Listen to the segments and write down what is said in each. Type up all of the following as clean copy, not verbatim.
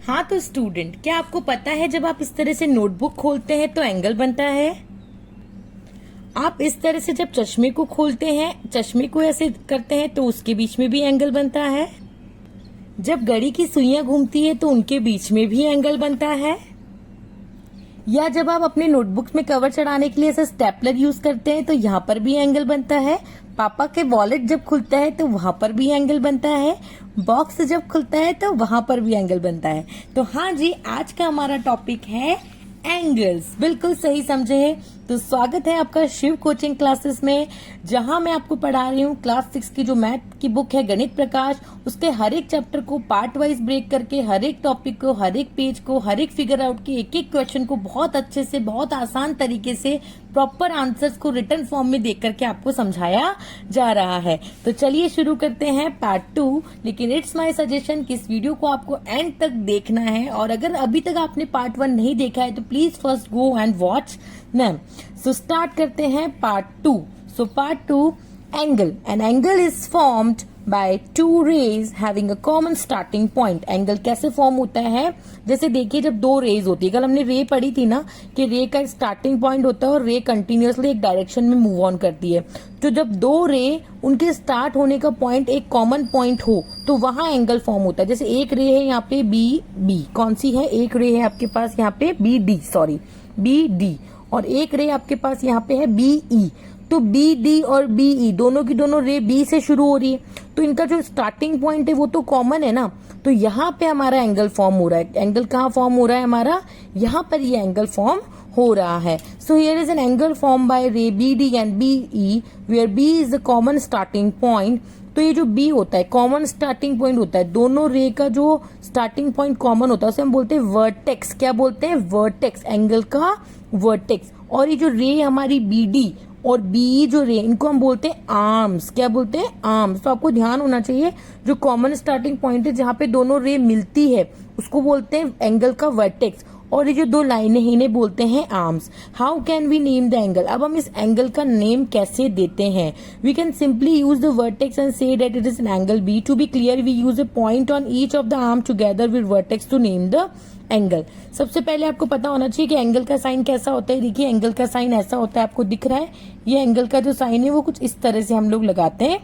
हाँ तो स्टूडेंट, क्या आपको पता है जब आप इस तरह से नोटबुक खोलते हैं तो एंगल बनता है। आप इस तरह से जब चश्मे को खोलते हैं, चश्मे को ऐसे करते हैं तो उसके बीच में भी एंगल बनता है। जब घड़ी की सुइयां घूमती है तो उनके बीच में भी एंगल बनता है। या जब आप अपने नोटबुक में कवर चढ़ाने के लिए ऐसा स्टेपलर यूज करते हैं तो यहाँ पर भी एंगल बनता है। पापा के वॉलेट जब खुलता है तो वहां पर भी एंगल बनता है। बॉक्स जब खुलता है तो वहां पर भी एंगल बनता है। तो हाँ जी, आज का हमारा टॉपिक है एंगल्स। बिल्कुल सही समझे है। तो स्वागत है आपका शिव कोचिंग क्लासेस में, जहां मैं आपको पढ़ा रही हूँ क्लास 6 की जो मैथ की बुक है गणित प्रकाश, उसके हर एक चैप्टर को पार्ट वाइज ब्रेक करके हर एक टॉपिक को, हर एक पेज को, हर एक फिगर आउट के एक एक क्वेश्चन को बहुत अच्छे से, बहुत आसान तरीके से प्रॉपर आंसर्स को रिटर्न फॉर्म में देख करके आपको समझाया जा रहा है। तो चलिए शुरू करते हैं पार्ट 2। लेकिन इट्स माय सजेशन कि इस वीडियो को आपको एंड तक देखना है, और अगर अभी तक आपने पार्ट 1 नहीं देखा है तो please first go and watch them. So start करते हैं part 2। So part 2, angle. An angle is formed by two rays having a common starting point. Angle कैसे फॉर्म होता है? जैसे देखिए, जब दो रेज होती है, कल हमने रे पढ़ी थी ना कि रे का स्टार्टिंग पॉइंट होता है और रे कंटिन्यूअसली एक डायरेक्शन में मूव ऑन करती है। तो जब दो रे, उनके स्टार्ट होने का पॉइंट एक कॉमन पॉइंट हो तो वहां एंगल फॉर्म होता है। जैसे एक रे है यहाँ पे बी कौन सी है? एक रे है आपके पास यहाँ पे बी डी, और एक रे आपके पास यहाँ पे है बी ई। तो बी डी और बी ई दोनों की दोनों रे बी से शुरू हो रही है, तो इनका जो स्टार्टिंग पॉइंट है वो तो कॉमन है ना। तो यहाँ पे हमारा एंगल फॉर्म हो रहा है। एंगल कहाँ फॉर्म हो रहा है हमारा? यहाँ पर ये एंगल फॉर्म हो रहा है। So here is an angle form by ray B D and B E, where B is the common starting point. तो ये जो बी होता है कॉमन स्टार्टिंग पॉइंट होता है, दोनों रे का जो स्टार्टिंग पॉइंट कॉमन होता है उसे हम बोलते हैं वर्टेक्स। क्या बोलते हैं? वर्टेक्स, एंगल का वर्टेक्स। और ये जो रे हमारी बी डी और बी जो रे, इनको हम बोलते हैं आर्म्स। क्या बोलते हैं? आर्म्स। तो आपको ध्यान होना चाहिए, जो कॉमन स्टार्टिंग पॉइंट है जहां पे दोनों रे मिलती है उसको बोलते हैं एंगल का वर्टेक्स, और ये जो दो लाइनें हैं इन्हें बोलते हैं arms. How can we name the angle? अब हम इस एंगल का नेम कैसे देते हैं? We can simply use the vertex and say that it is an angle B. To be clear, we use a point on each of the arm together with vertex to name the angle. सबसे पहले आपको पता होना चाहिए कि angle का sign कैसा होता है। देखिए, एंगल का साइन ऐसा होता है, आपको दिख रहा है। ये एंगल का जो साइन है वो कुछ इस तरह से हम लोग लगाते हैं।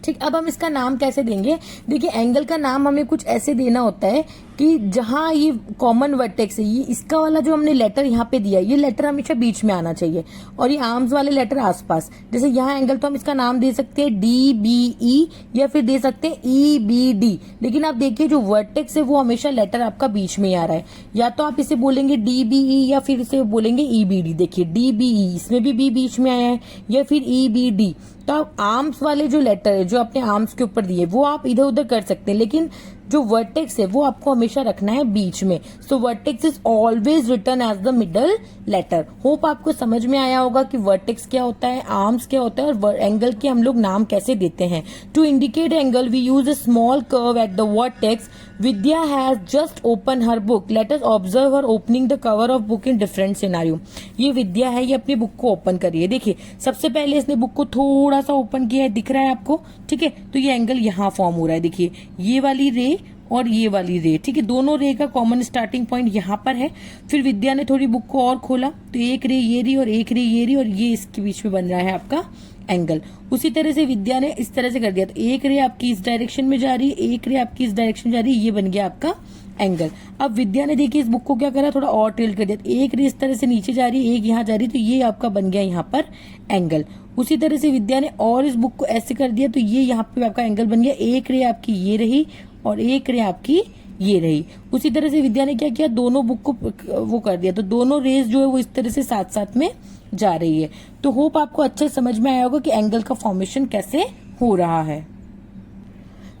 ठीक, अब हम इसका नाम कैसे देंगे? देखिए, एंगल का नाम हमें कुछ ऐसे देना होता है कि जहां ये कॉमन वर्टेक्स है, ये इसका वाला जो हमने लेटर यहाँ पे दिया है, ये लेटर हमेशा बीच में आना चाहिए, और ये आर्म्स वाले लेटर आसपास। जैसे यहाँ एंगल, तो हम इसका नाम दे सकते हैं डी बी ई, या फिर दे सकते हैं ई बी डी। लेकिन आप देखिए, जो वर्टेक्स है वो हमेशा लेटर आपका बीच में आ रहा है। या तो आप इसे बोलेंगे डी बी ई, या फिर इसे बोलेंगे ई बी डी। देखिए, डी बी ई, इसमें भी बी बीच में आया है, या फिर ई बी डी। तो आप आर्म्स वाले जो लेटर है जो अपने आर्म्स के ऊपर दिए वो आप इधर उधर कर सकते हैं, लेकिन जो वर्टेक्स है वो आपको हमेशा रखना है बीच में। So vertex is always written as the middle letter. Hope आपको समझ में आया होगा कि वर्टेक्स क्या होता है, आर्म्स क्या होता है, और एंगल के हम लोग नाम कैसे देते हैं। To indicate angle we use a small curve at the vertex. Vidya has just open her book, let us observe her opening the cover of book in different scenario. ये विद्या है, ये अपनी बुक को ओपन कर रही है। देखिए, सबसे पहले इसने बुक को थोड़ा सा ओपन किया है, दिख रहा है आपको? ठीक है, तो ये एंगल यहाँ फॉर्म हो रहा है। देखिए, ये वाली रे और ये वाली रे, ठीक है, दोनों रे का कॉमन स्टार्टिंग पॉइंट यहाँ पर है। फिर विद्या ने थोड़ी बुक को और खोला तो एक रे ये री और एक रे ये री, और ये इसके बीच में बन रहा है आपका एंगल। उसी तरह से विद्या ने इस तरह से कर दिया, तो एक रे आपकी इस डायरेक्शन में जा रही है, एक रे आपकी इस डायरेक्शन जा रही है, ये बन गया आपका एंगल। अब विद्या ने देखिए इस बुक को क्या करा, थोड़ा और टिल्ट कर दिया, एक रे इस तरह से नीचे जा रही है, एक यहाँ जा रही है, तो ये आपका बन गया यहाँ पर एंगल। उसी तरह से विद्या ने और इस बुक को ऐसे कर दिया, तो ये यहाँ पे आपका एंगल बन गया। एक रे आपकी ये रही और एक रे आपकी ये रही। उसी तरह से विद्या ने क्या किया, दोनों बुक को वो कर दिया, तो दोनों रेज जो है वो इस तरह से साथ साथ में जा रही है। तो होप आपको अच्छे समझ में आया होगा कि एंगल का फॉर्मेशन कैसे हो रहा है।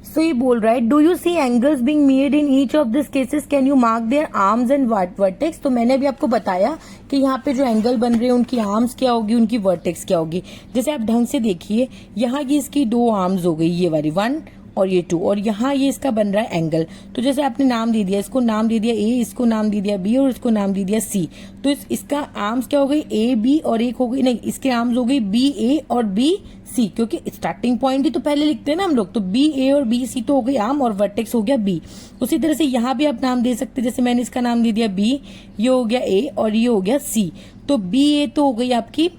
सो ये बोल रहा है, do you see angles being made in each of this cases, can you mark their arms and vertex. तो मैंने अभी आपको बताया कि यहाँ पे जो एंगल बन रहे हैं उनकी आर्म्स क्या होगी, उनकी वर्टेक्स क्या होगी। जैसे आप ढंग से देखिए, यहाँ की इसकी दो आर्म्स हो गई, ये वाली 1 और ये 2, और यहाँ ये इसका बन रहा है एंगल। तो जैसे आपने नाम दे दिया, इसको नाम दे दिया ए, इसको नाम दे दिया बी और इसको नाम दे दिया सी। तो इसका आर्म्स क्या हो गई, ए बी, और एक हो गई, नहीं इसके आर्म्स हो गई बी ए और बी सी, क्योंकि स्टार्टिंग पॉइंट ही तो पहले लिखते हैं ना हम लोग। तो बी ए और बी सी तो हो गई आर्म, और वर्टेक्स हो गया बी। उसी तरह से यहाँ भी आप नाम दे सकते, जैसे मैंने इसका नाम दे दिया बी, ये हो गया ए और ये हो गया सी। तो बी ए तो हो गई आपकी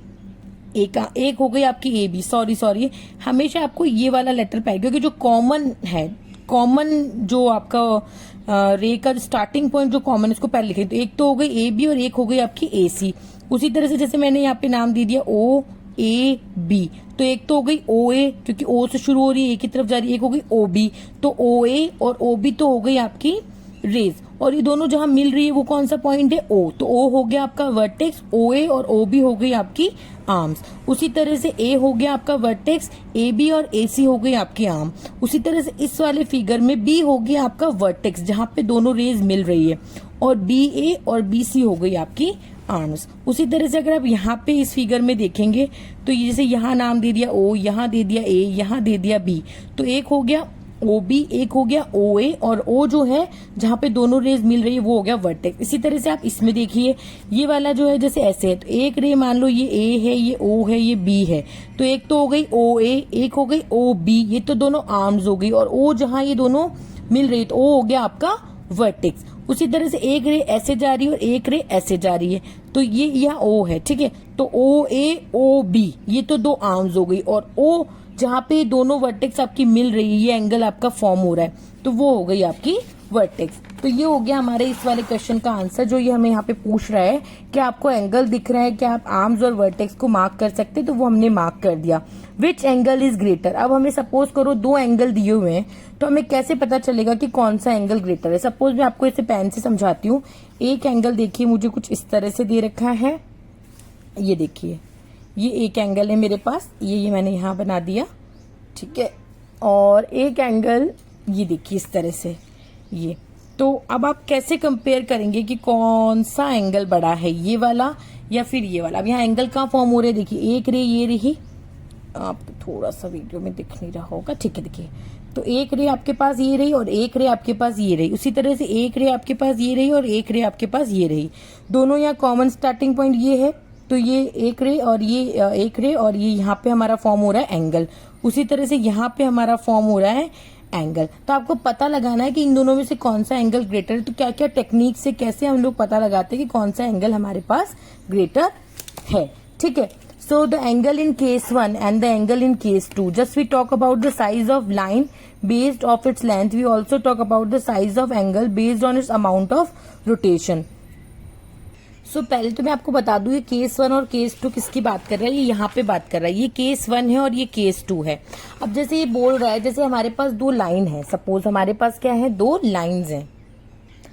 एक हो गई आपकी ए बी। सॉरी, हमेशा आपको ये वाला लेटर पाएगा, क्योंकि जो कॉमन है, कॉमन जो आपका रे का स्टार्टिंग पॉइंट जो कॉमन, इसको पहले लिखें। तो एक तो हो गई ए बी और एक हो गई आपकी ए सी। उसी तरह से जैसे मैंने यहाँ पे नाम दे दिया ओ ए बी, तो एक तो हो गई ओ ए, क्योंकि ओ से शुरू हो रही है, ए की तरफ जा रही है। एक हो गई ओ बी, तो ओ ए और ओ बी तो हो गई आपकी रेज, और ये दोनों जहां मिल रही है वो कौन सा पॉइंट है, ओ। तो ओ हो गया आपका वर्टेक्स, ओ ए और ओ बी हो गई आपकी आर्म्स। उसी तरह से ए हो गया आपका वर्टेक्स, ए बी और ए सी हो गई आपकी आर्म। उसी तरह से इस वाले फिगर में बी हो गया आपका वर्टेक्स, जहां पे दोनों रेज मिल रही है, और बी ए और बी सी हो गई आपकी आर्म्स। उसी तरह से अगर आप यहाँ पे इस फिगर में देखेंगे, तो जैसे यहाँ नाम दे दिया ओ, यहाँ दे दिया ए, यहाँ दे दिया बी, तो एक हो गया ओ बी, एक हो गया ओ ए, और ओ जो है जहां पे दोनों रेज मिल रही है वो हो गया वर्टेक्स। इसी तरह से आप इसमें देखिए, ये वाला जो है जैसे ऐसे है, तो एक रे मान लो ये ए है, ये ओ है, ये बी है, तो एक तो हो गई ओ ए, एक हो गई ओ बी, ये तो दोनों आर्म्स हो गई, और ओ जहां ये दोनों मिल रही है तो ओ हो गया आपका वर्टेक्स। उसी तरह से एक रे ऐसे जा रही है और एक रे ऐसे जा रही है, तो ये यहाँ ओ है, ठीक है। तो ओ ए ओ बी, ये तो दो आर्म्स हो गई, और ओ जहां पे दोनों वर्टेक्स आपकी मिल रही है, ये एंगल आपका फॉर्म हो रहा है, तो वो हो गई आपकी वर्टेक्स। तो ये हो गया हमारे इस वाले क्वेश्चन का आंसर, जो ये हमें यहाँ पे पूछ रहा है कि आपको एंगल दिख रहा है, क्या आप आर्म्स और वर्टेक्स को मार्क कर सकते हैं, तो वो हमने मार्क कर दिया। Which angle is greater. अब हमें सपोज करो दो एंगल दिए हुए हैं, तो हमें कैसे पता चलेगा कि कौन सा एंगल ग्रेटर है। सपोज मैं आपको इसे पेन से समझाती हूँ। एक एंगल देखिए मुझे कुछ इस तरह से दे रखा है, ये देखिए, ये एक एंगल है मेरे पास, ये मैंने यहाँ बना दिया, ठीक है। और एक एंगल ये देखिए इस तरह से, ये। तो अब आप कैसे कंपेयर करेंगे कि कौन सा एंगल बड़ा है, ये वाला या फिर ये वाला। अब यहाँ एंगल कहाँ फॉर्म हो रहे हैं, देखिए एक रे ये रही, आपको थोड़ा सा वीडियो में दिख नहीं रहा होगा, ठीक है। देखिए, तो एक रे आपके पास ये रही और एक रे आपके पास ये रही। उसी तरह से एक रे आपके पास ये रही और एक रे आपके पास ये रही। दोनों यहाँ कॉमन स्टार्टिंग पॉइंट ये है, तो ये एक रे और ये एक रे, और ये यहाँ पे हमारा फॉर्म हो रहा है एंगल। उसी तरह से यहाँ पे हमारा फॉर्म हो रहा है एंगल। तो आपको पता लगाना है कि इन दोनों में से कौन सा एंगल ग्रेटर है। तो क्या क्या टेक्निक से कैसे हम लोग पता लगाते हैं कि कौन सा एंगल हमारे पास ग्रेटर है, ठीक है। So the angle in case 1 and the angle in case 2. Just we talk about the size of line based off its length. We also talk about the size of angle based on its amount of rotation. So पहले तो मैं आपको बता दूं ये case 1 और case 2 किसकी बात कर रहा है, ये यहाँ पे बात कर रहा है। ये केस 1 है और ये केस 2 है। अब जैसे ये बोल रहा है, जैसे हमारे पास दो लाइन है, सपोज हमारे पास क्या है, दो लाइन्स हैं।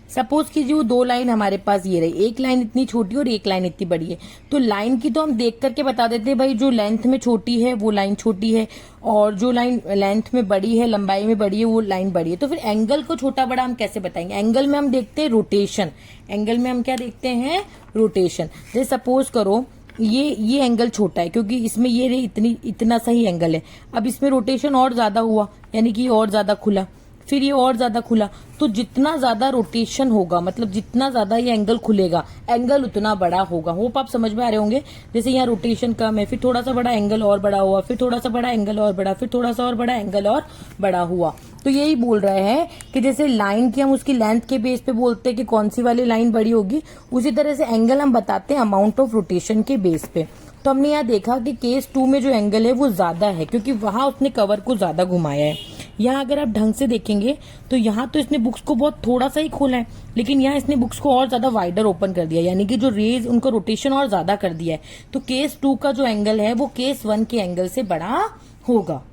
सपोज कीजिए वो दो लाइन हमारे पास ये रही, एक लाइन इतनी छोटी और एक लाइन इतनी बड़ी है। तो लाइन की तो हम देख करके बता देते हैं, भाई जो लेंथ में छोटी है वो लाइन छोटी है, और जो लाइन लेंथ में बड़ी है, लंबाई में बड़ी है, वो लाइन बड़ी है। तो फिर एंगल को छोटा बड़ा हम कैसे बताएंगे। एंगल में हम देखते हैं रोटेशन। एंगल में हम क्या देखते हैं, रोटेशन। जैसे सपोज करो ये एंगल छोटा है, क्योंकि इसमें ये रही इतना सही एंगल है। अब इसमें रोटेशन और ज्यादा हुआ, यानी कि और ज्यादा खुला, फिर ये और ज्यादा खुला। तो जितना ज्यादा रोटेशन होगा, मतलब जितना ज्यादा ये एंगल खुलेगा, एंगल उतना बड़ा होगा। होप आप समझ में आ रहे होंगे। जैसे यहाँ रोटेशन कम है, फिर थोड़ा सा बड़ा एंगल और बड़ा हुआ, फिर थोड़ा सा बड़ा एंगल और बड़ा, फिर थोड़ा सा और बड़ा एंगल और बड़ा हुआ। तो यही बोल रहे हैं कि जैसे लाइन की हम उसकी लेंथ के बेस पे बोलते हैं कि कौन सी वाली लाइन बड़ी होगी, उसी तरह से एंगल हम बताते हैं अमाउंट ऑफ रोटेशन के बेस पे। तो हमने यहाँ देखा कि केस 2 में जो एंगल है वो ज्यादा है, क्योंकि वहां उसने कवर को ज्यादा घुमाया है। यहाँ अगर आप ढंग से देखेंगे तो यहाँ तो इसने बुक्स को बहुत थोड़ा सा ही खोला है, लेकिन यहाँ इसने बुक्स को और ज्यादा वाइडर ओपन कर दिया, यानी कि जो रेज उनको रोटेशन और ज्यादा कर दिया है। तो केस 2 का जो एंगल है वो केस 1 के एंगल से बड़ा होगा।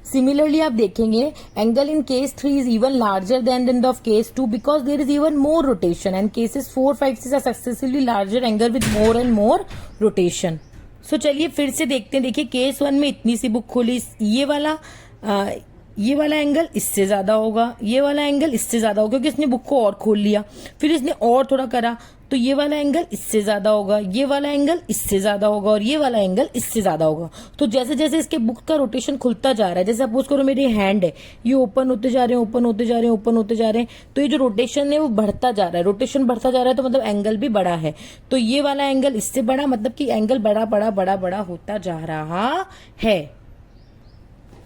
सिमिलरली आप देखेंगे angle in case 3 is even larger than of case 2 because there is even more rotation and cases 4, 5, 6 are successively larger angle with more and more rotation. So चलिए फिर से देखते हैं। देखिए केस 1 में इतनी सी बुक खोली, ये वाला ये वाला एंगल इससे ज्यादा होगा, ये वाला एंगल इससे ज्यादा होगा, क्योंकि इसने बुक को और खोल लिया, फिर इसने और थोड़ा करा, तो ये वाला एंगल इससे ज्यादा होगा, ये वाला एंगल इससे ज्यादा होगा, और ये वाला एंगल इससे ज्यादा होगा। तो जैसे जैसे इसके बुक का रोटेशन खुलता जा रहा है, जैसे सपोज करो मेरी हैंड है, ये ओपन होते जा रहे हैं, ओपन होते जा रहे हैं, ओपन होते जा रहे हैं, तो ये जो रोटेशन है वो बढ़ता जा रहा है, रोटेशन बढ़ता जा रहा है, तो मतलब एंगल भी बड़ा है। तो ये वाला एंगल इससे बड़ा, मतलब कि एंगल बड़ा बड़ा बड़ा बड़ा होता जा रहा है।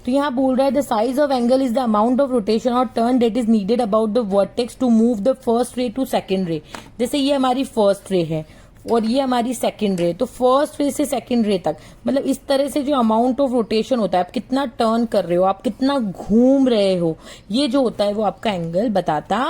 तो यहाँ बोल रहा है the size of angle is the amount of rotation और turn that is needed about the vertex to move the first ray to second ray. जैसे ये हमारी फर्स्ट रे है और ये हमारी सेकंड रे, तो फर्स्ट रे से सेकंड रे तक, मतलब इस तरह से जो अमाउंट ऑफ रोटेशन होता है, आप कितना टर्न कर रहे हो, आप कितना घूम रहे हो, ये जो होता है वो आपका एंगल बताता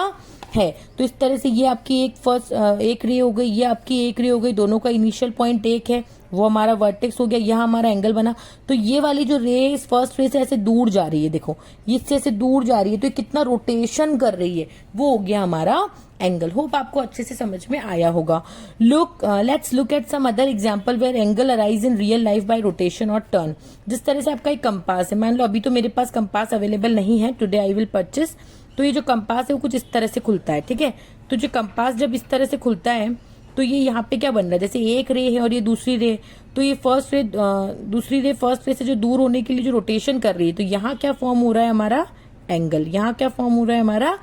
है। तो इस तरह से ये आपकी एक रे हो गई, ये आपकी एक रे हो गई, दोनों का इनिशियल पॉइंट एक है, वो हमारा वर्टेक्स हो गया, यहाँ हमारा एंगल बना। तो ये वाली जो रे फर्स्ट रे से ऐसे दूर जा रही है, देखो ये इससे ऐसे दूर जा रही है, तो ये कितना रोटेशन कर रही है, वो हो गया हमारा एंगल। होप आपको अच्छे से समझ में आया होगा। Let's look at some other example where angle arise in real life by rotation और टर्न। जिस तरह से आपका एक कंपास है, मान लो अभी तो मेरे पास कंपास अवेलेबल नहीं है, टुडे आई विल परचेस। तो ये जो कंपास है वो कुछ इस तरह से खुलता है, ठीक है। तो जो कंपास जब इस तरह से खुलता है, तो ये यहाँ पे क्या बन रहा है, जैसे एक रे है और ये दूसरी रे, तो ये फर्स्ट रे दूसरी रे फर्स्ट रे से जो दूर होने के लिए जो रोटेशन कर रही है, तो यहाँ क्या फॉर्म हो रहा है हमारा एंगल, यहाँ क्या फॉर्म हो रहा है हमारा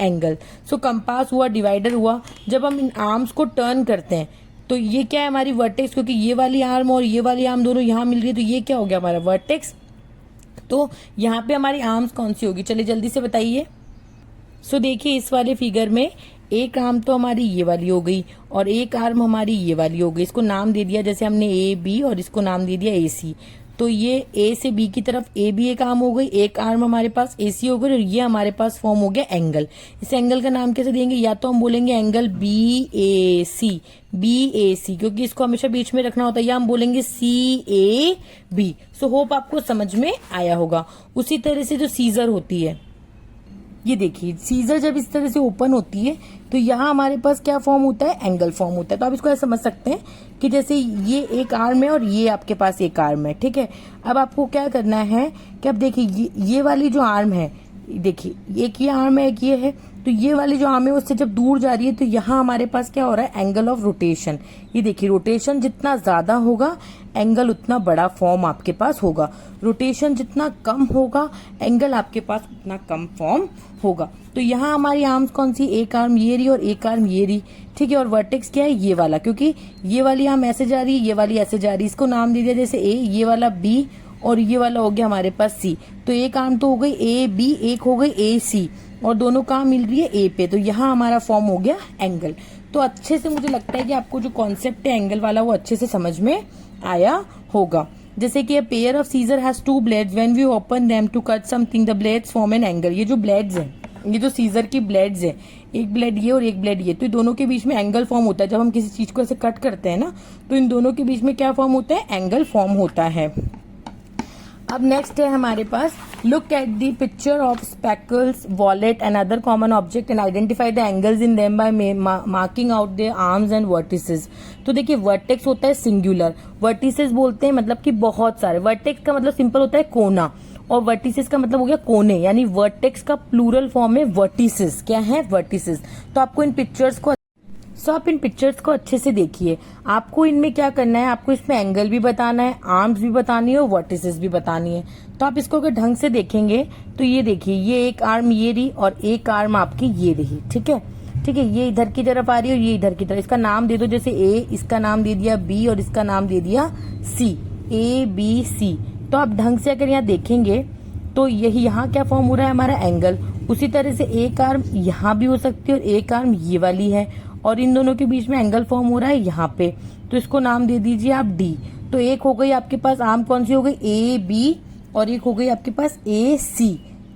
एंगल। सो कंपास हुआ, डिवाइडर हुआ। जब हम इन आर्म्स को टर्न करते हैं, तो ये क्या है हमारी वर्टेक्स, क्योंकि ये वाली आर्म और ये वाली आर्म दोनों यहाँ मिल रही है, तो ये क्या हो गया हमारा वर्टेक्स। तो यहाँ पे हमारी आर्म्स कौन सी होगी, चलिए जल्दी से बताइए। सो देखिए इस वाले फिगर में एक आर्म तो हमारी ये वाली हो गई और एक आर्म हमारी ये वाली हो गई। इसको नाम दे दिया, जैसे हमने ए बी, और इसको नाम दे दिया ए सी। तो ये ए से बी की तरफ ए बी एक आर्म हो गई, एक आर्म हमारे पास ए सी हो गई, और ये हमारे पास फॉर्म हो गया एंगल। इस एंगल का नाम कैसे देंगे, या तो हम बोलेंगे एंगल बी ए सी, क्योंकि इसको हमेशा बीच में रखना होता है, या हम बोलेंगे सी ए बी। सो होप आपको समझ में आया होगा। उसी तरह से जो सीजर होती है, ये देखिए सीजर जब इस तरह से ओपन होती है, तो यहाँ हमारे पास क्या फॉर्म होता है, एंगल फॉर्म होता है। तो आप इसको ऐसे समझ सकते हैं कि जैसे ये एक आर्म है और ये आपके पास एक आर्म है, ठीक है। अब आपको क्या करना है कि अब देखिए ये वाली जो आर्म है, देखिए एक ये आर्म है, एक ये है, तो ये वाली जो आर्म है उससे जब दूर जा रही है, तो यहाँ हमारे पास क्या हो रहा है, एंगल ऑफ रोटेशन। ये देखिए रोटेशन जितना ज्यादा होगा एंगल उतना बड़ा फॉर्म आपके पास होगा, रोटेशन जितना कम होगा एंगल आपके पास उतना कम फॉर्म होगा। तो यहाँ हमारी आर्म्स कौन सी, एक आर्म ये रही और एक आर्म ये रही, ठीक है। और वर्टेक्स क्या है, ये वाला, क्योंकि ये वाली आर्म ऐसे जा रही है, ये वाली ऐसे जा रही है, इसको नाम दे दिया जैसे ए, ये वाला बी, और ये वाला हो गया हमारे पास सी। तो एक आर्म तो हो गई ए बी, एक हो गई ए सी, और दोनों कहाँ मिल रही है, ए पे। तो यहाँ हमारा फॉर्म हो गया एंगल। तो अच्छे से मुझे लगता है कि आपको जो कॉन्सेप्ट है एंगल वाला वो अच्छे से समझ में आया होगा। जैसे कि a pair of scissor has two blades, when we open them to cut something the blades form an angle। ये जो ब्लेड्स हैं, ये जो सीजर की ब्लेड्स है, एक ब्लेड ये और एक ब्लेड ये, तो इन दोनों के बीच में एंगल फॉर्म होता है। जब हम किसी चीज को ऐसे कट करते हैं ना, तो इन दोनों के बीच में क्या फॉर्म होता है, एंगल फॉर्म होता है। अब नेक्स्ट है हमारे पास, look at the picture of spectacles, wallet and other common object and identify the angles in them by marking out the arms and vertices. तो देखिए वर्टेक्स होता है सिंगुलर, वर्टिसेस बोलते हैं मतलब कि बहुत सारे। वर्टेक्स का मतलब सिंपल होता है कोना, और वर्टिसेस का मतलब हो गया कोने, यानी वर्टेक्स का प्लूरल फॉर्म है वर्टिसेस। क्या है, वर्टिसेस। तो आपको इन पिक्चर्स को आप इन पिक्चर्स को अच्छे से देखिए। आपको इनमें क्या करना है, आपको इसमें एंगल भी बताना है, आर्म्स भी बतानी है और वर्टिसेस भी बतानी है। तो आप इसको अगर ढंग से देखेंगे तो ये देखिए, ये एक आर्म ये रही और एक आर्म आपकी ये रही, ठीक है, ठीक है। ये इधर की तरफ आ रही है और ये इधर की तरफ। इसका नाम दे दो, जैसे ए, इसका नाम दे दिया बी और इसका नाम दे दिया सी, ए बी सी। तो आप ढंग से अगर यहाँ देखेंगे तो यही यहाँ क्या फॉर्म हो रहा है, हमारा एंगल। उसी तरह से एक आर्म यहाँ भी हो सकती है और एक आर्म ये वाली है, और इन दोनों के बीच में एंगल फॉर्म हो रहा है यहाँ पे। तो इसको नाम दे दीजिए आप डी। तो एक हो गई आपके पास आर्म कौन सी हो गई, ए बी, और एक हो गई आपके पास ए सी,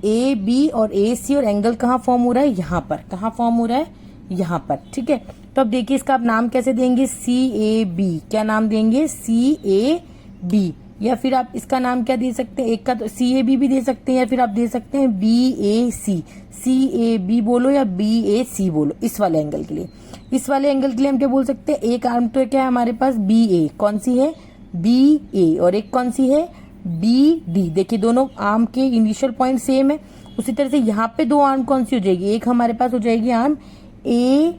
ए बी और ए सी। और एंगल कहाँ फॉर्म हो रहा है, यहाँ पर। कहाँ फॉर्म हो रहा है, यहाँ पर, ठीक है। तो अब देखिए इसका आप नाम कैसे देंगे, सी ए बी। क्या नाम देंगे, सी ए बी। या फिर आप इसका नाम क्या दे सकते हैं, एक का तो सी ए बी भी दे सकते हैं, या फिर आप दे सकते हैं B A C. C A B बोलो या बी ए सी बोलो इस वाले एंगल के लिए। इस वाले एंगल के लिए हम क्या बोल सकते हैं, एक आर्म तो क्या है हमारे पास बी ए, कौन सी है, बी ए, और एक कौन सी है, बी डी। देखिए दोनों आर्म के इनिशियल पॉइंट सेम है। उसी तरह से यहाँ पे दो आर्म कौन सी हो जाएगी, एक हमारे पास हो जाएगी आर्म ए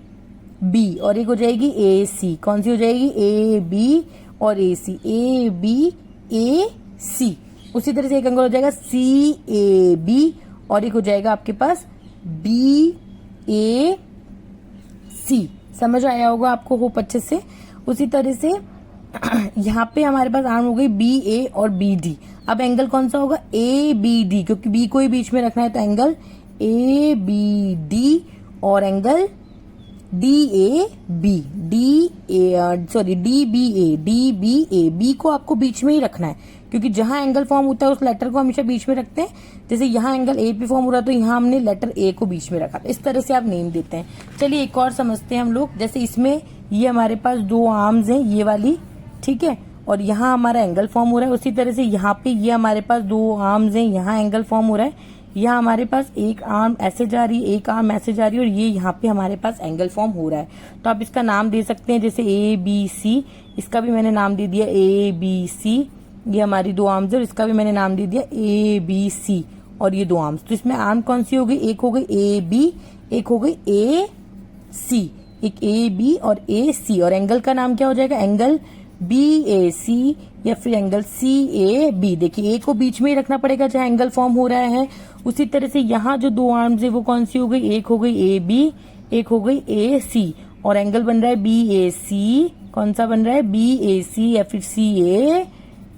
बी और एक हो जाएगी ए सी। कौन सी हो जाएगी, ए बी और ए सी, ए बी ए सी। उसी तरह से एक एंगल हो जाएगा सी ए बी और एक हो जाएगा आपके पास बी ए सी। समझ आया होगा आपको होप अच्छे से। उसी तरह से यहाँ पे हमारे पास आर्म हो गई बी ए और बी डी। अब एंगल कौन सा होगा, ए बी डी, क्योंकि बी को ही बीच में रखना है तो एंगल ए बी डी और angle D A B, D B A, D B A. B को आपको बीच में ही रखना है क्योंकि जहां एंगल फॉर्म होता है उस लेटर को हमेशा बीच में रखते हैं। जैसे यहाँ एंगल ए पे फॉर्म हो रहा है तो यहाँ हमने लेटर ए को बीच में रखा। इस तरह से आप नेम देते हैं। चलिए एक और समझते हैं हम लोग। जैसे इसमें ये हमारे पास दो आर्म्स हैं, ये वाली, ठीक है, और यहाँ हमारा एंगल फॉर्म हो रहा है। उसी तरह से यहाँ पे ये हमारे पास दो आर्म्स हैं, यहाँ एंगल फॉर्म हो रहा है। यहाँ हमारे पास एक आर्म ऐसे जा रही है, एक आर्म ऐसे जा रही है और ये यहाँ पे हमारे पास एंगल फॉर्म हो रहा है। तो आप इसका नाम दे सकते हैं जैसे ए बी सी। इसका भी मैंने नाम दे दिया ए बी सी। ये हमारी दो आर्म्स है और इसका भी मैंने नाम दे दिया ए बी सी और ये दो आर्म्स। तो इसमें आर्म कौन सी हो गई, एक हो गई ए बी, एक हो गई ए सी, एक ए बी और ए सी। और एंगल का नाम क्या हो जाएगा, एंगल बी ए सी या फिर एंगल सी ए बी। देखिए ए को बीच में ही रखना पड़ेगा जहां एंगल फॉर्म हो रहा है। उसी तरह से यहाँ जो दो आर्म्स है वो कौन सी हो गई, एक हो गई ए बी, एक हो गई ए सी और एंगल बन रहा है बी ए सी। कौन सा बन रहा है, बी ए सी या फिर सी ए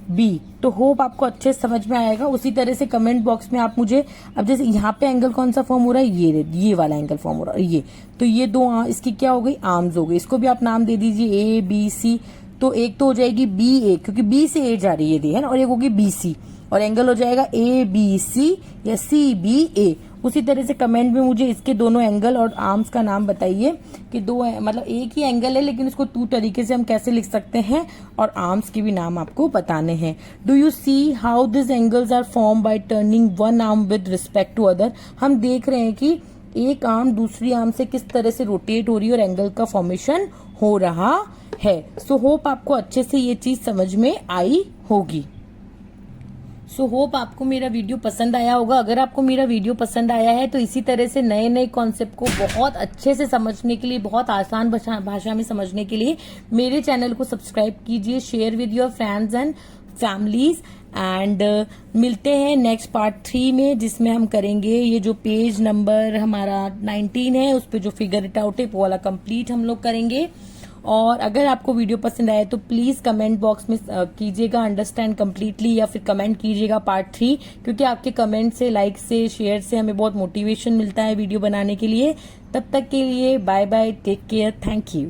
बी। तो होप आपको अच्छे से समझ में आएगा। उसी तरह से कमेंट बॉक्स में आप मुझे, अब जैसे यहाँ पे एंगल कौन सा फॉर्म हो रहा है, ये वाला एंगल फॉर्म हो रहा है, ये तो ये दो इसकी क्या हो गई, आर्म्स हो गई। इसको भी आप नाम दे दीजिए ए बी सी। तो एक तो हो जाएगी बी ए क्योंकि बी से ए जा रही है, है ना, और एक होगी बी सी और एंगल हो जाएगा ए बी सी या सी बी ए। उसी तरह से कमेंट में मुझे इसके दोनों एंगल और आर्म्स का नाम बताइए कि दो मतलब एक ही एंगल है लेकिन इसको टू तरीके से हम कैसे लिख सकते हैं और आर्म्स के भी नाम आपको बताने हैं। Do you see how this angles are form by turning one arm with respect to other. हम देख रहे हैं कि एक आर्म दूसरी आर्म से किस तरह से रोटेट हो रही है और एंगल का फॉर्मेशन हो रहा है। सो होप आपको अच्छे से ये चीज समझ में आई होगी। सो होप आपको मेरा वीडियो पसंद आया होगा। अगर आपको मेरा वीडियो पसंद आया है तो इसी तरह से नए नए कॉन्सेप्ट को बहुत अच्छे से समझने के लिए, बहुत आसान भाषा में समझने के लिए मेरे चैनल को सब्सक्राइब कीजिए, share with your friends and families. And मिलते हैं नेक्स्ट पार्ट 3 में जिसमें हम करेंगे ये जो पेज नंबर हमारा 19 है उस पे जो फिगर इट आउट है वो वाला कंप्लीट हम लोग करेंगे। और अगर आपको वीडियो पसंद आए तो प्लीज कमेंट बॉक्स में कीजिएगा अंडरस्टैंड कम्प्लीटली या फिर कमेंट कीजिएगा पार्ट 3, क्योंकि आपके कमेंट से, लाइक से, शेयर से हमें बहुत मोटिवेशन मिलता है वीडियो बनाने के लिए। तब तक के लिए bye bye, take care, thank you.